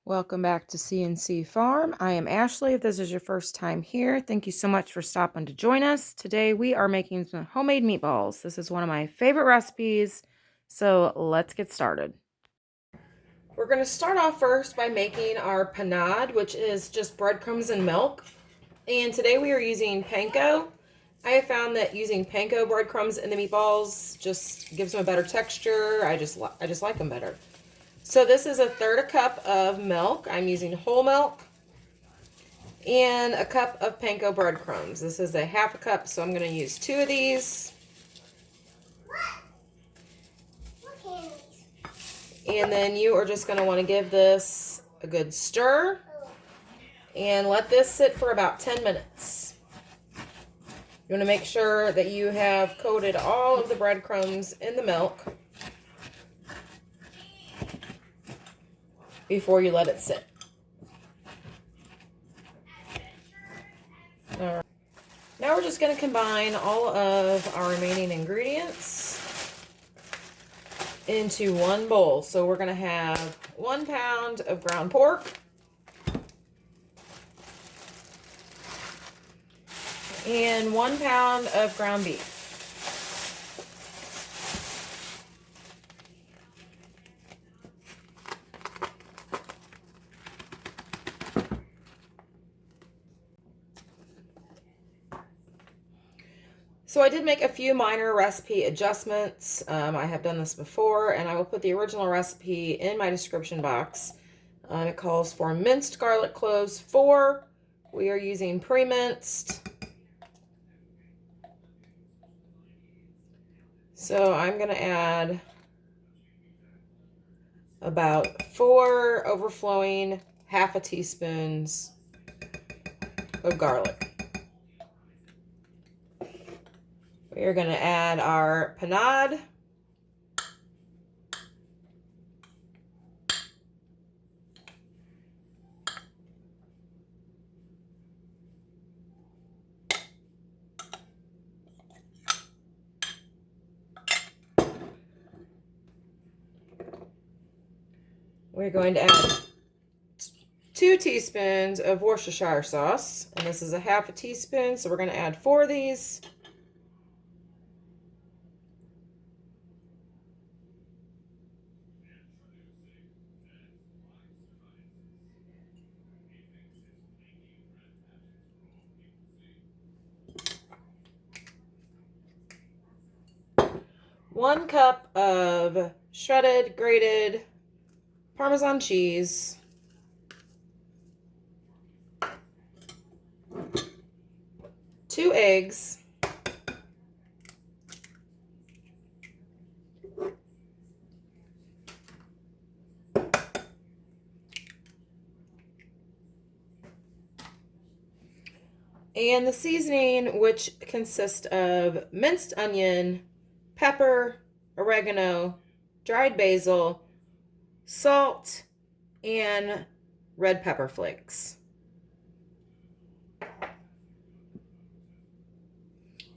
Welcome back to CNC Farm. I am Ashley. If this is your first time here, thank you so much for stopping to join us. Today we are making some homemade meatballs. This is one of my favorite recipes, so let's get started. We're going to start off first by making our panad, which is just breadcrumbs and milk. And today we are using panko. I have found that using panko breadcrumbs in the meatballs just gives them a better texture. I just like them better. So this is 1/3 cup of milk. I'm using whole milk. And a cup of panko breadcrumbs. This is 1/2 cup, so I'm going to use 2 of these. And then you are just going to want to give this a good stir. And let this sit for about 10 minutes. You want to make sure that you have coated all of the breadcrumbs in the milk before you let it sit. All right. Now we're just going to combine all of our remaining ingredients into one bowl. So we're going to have 1 pound of ground pork, and 1 pound of ground beef. So I did make a few minor recipe adjustments. I have done this before, and I will put the original recipe in my description box. It calls for minced garlic cloves 4. We are using pre-minced. So I'm going to add about 4 overflowing 1/2 teaspoons of garlic. We're going to add our panad. We're going to add 2 teaspoons of Worcestershire sauce, and this is 1/2 teaspoon, so we're going to add 4 of these. One cup of shredded, grated Parmesan cheese. 2 eggs. And the seasoning, which consists of minced onion, pepper, oregano, dried basil, salt, and red pepper flakes.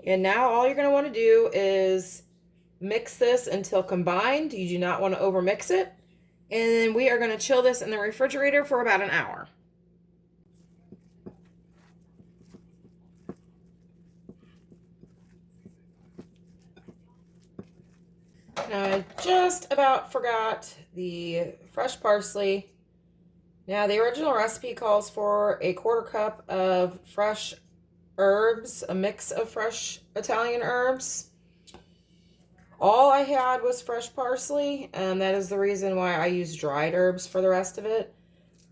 And now all you're going to want to do is mix this until combined. You do not want to overmix it. And then we are going to chill this in the refrigerator for about an hour. Now I just about forgot the fresh parsley. Now the original recipe calls for 1/4 cup of fresh herbs, a mix of fresh Italian herbs. All I had was fresh parsley, and that is the reason why I use dried herbs for the rest of it.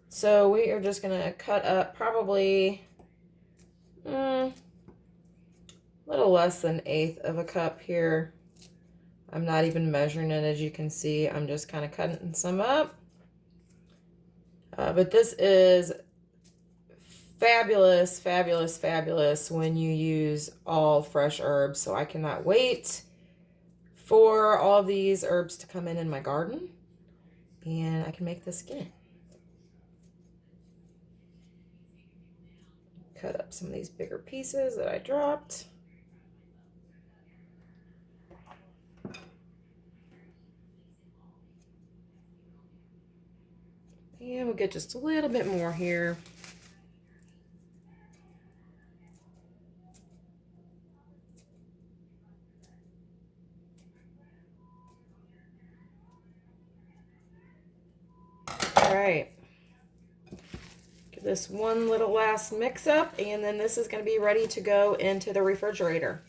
So we are just going to cut up probably a little less than 1/8 of a cup here. I'm not even measuring it, as you can see. I'm just kind of cutting some up. But this is fabulous, fabulous, fabulous when you use all fresh herbs. So I cannot wait for all of these herbs to come in my garden, and I can make this again. Cut up some of these bigger pieces that I dropped. And we'll get just a little bit more here. All right. Give this one little last mix up, and then this is going to be ready to go into the refrigerator.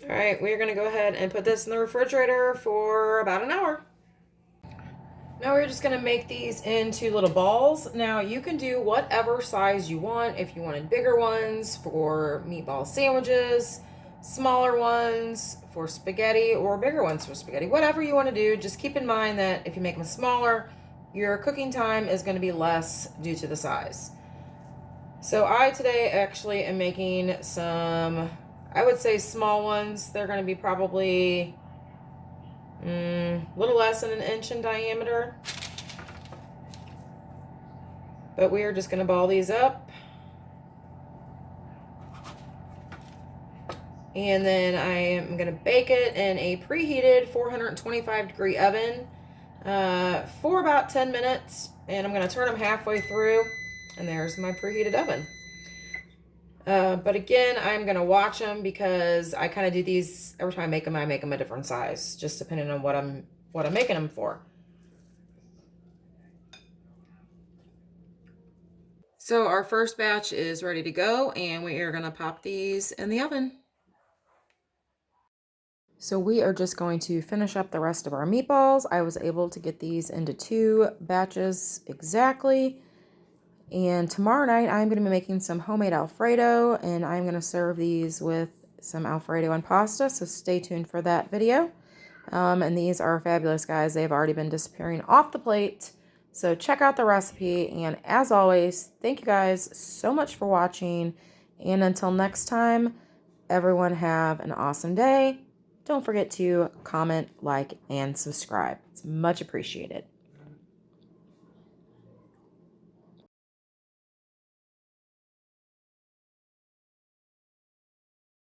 All right, we're going to go ahead and put this in the refrigerator for about an hour. Now we're just going to make these into little balls. Now you can do whatever size you want. If you wanted bigger ones for meatball sandwiches, smaller ones for spaghetti, or bigger ones for spaghetti, whatever you want to do, just keep in mind that if you make them smaller, your cooking time is going to be less due to the size. So I today actually am making some, I would say small ones. They're going to be probably a little less than an inch in diameter. But we are just going to ball these up. And then I am going to bake it in a preheated 425-degree oven for about 10 minutes. And I'm going to turn them halfway through. And there's my preheated oven. But again, I'm going to watch them because I kind of do these every time I make them a different size, just depending on what I'm making them for. So our first batch is ready to go, and we are going to pop these in the oven. So we are just going to finish up the rest of our meatballs. I was able to get these into 2 batches exactly. And tomorrow night, I'm going to be making some homemade Alfredo, and I'm going to serve these with some Alfredo and pasta, so stay tuned for that video. And these are fabulous, guys. They've already been disappearing off the plate, so check out the recipe. And as always, thank you guys so much for watching, and until next time, everyone have an awesome day. Don't forget to comment, like, and subscribe. It's much appreciated.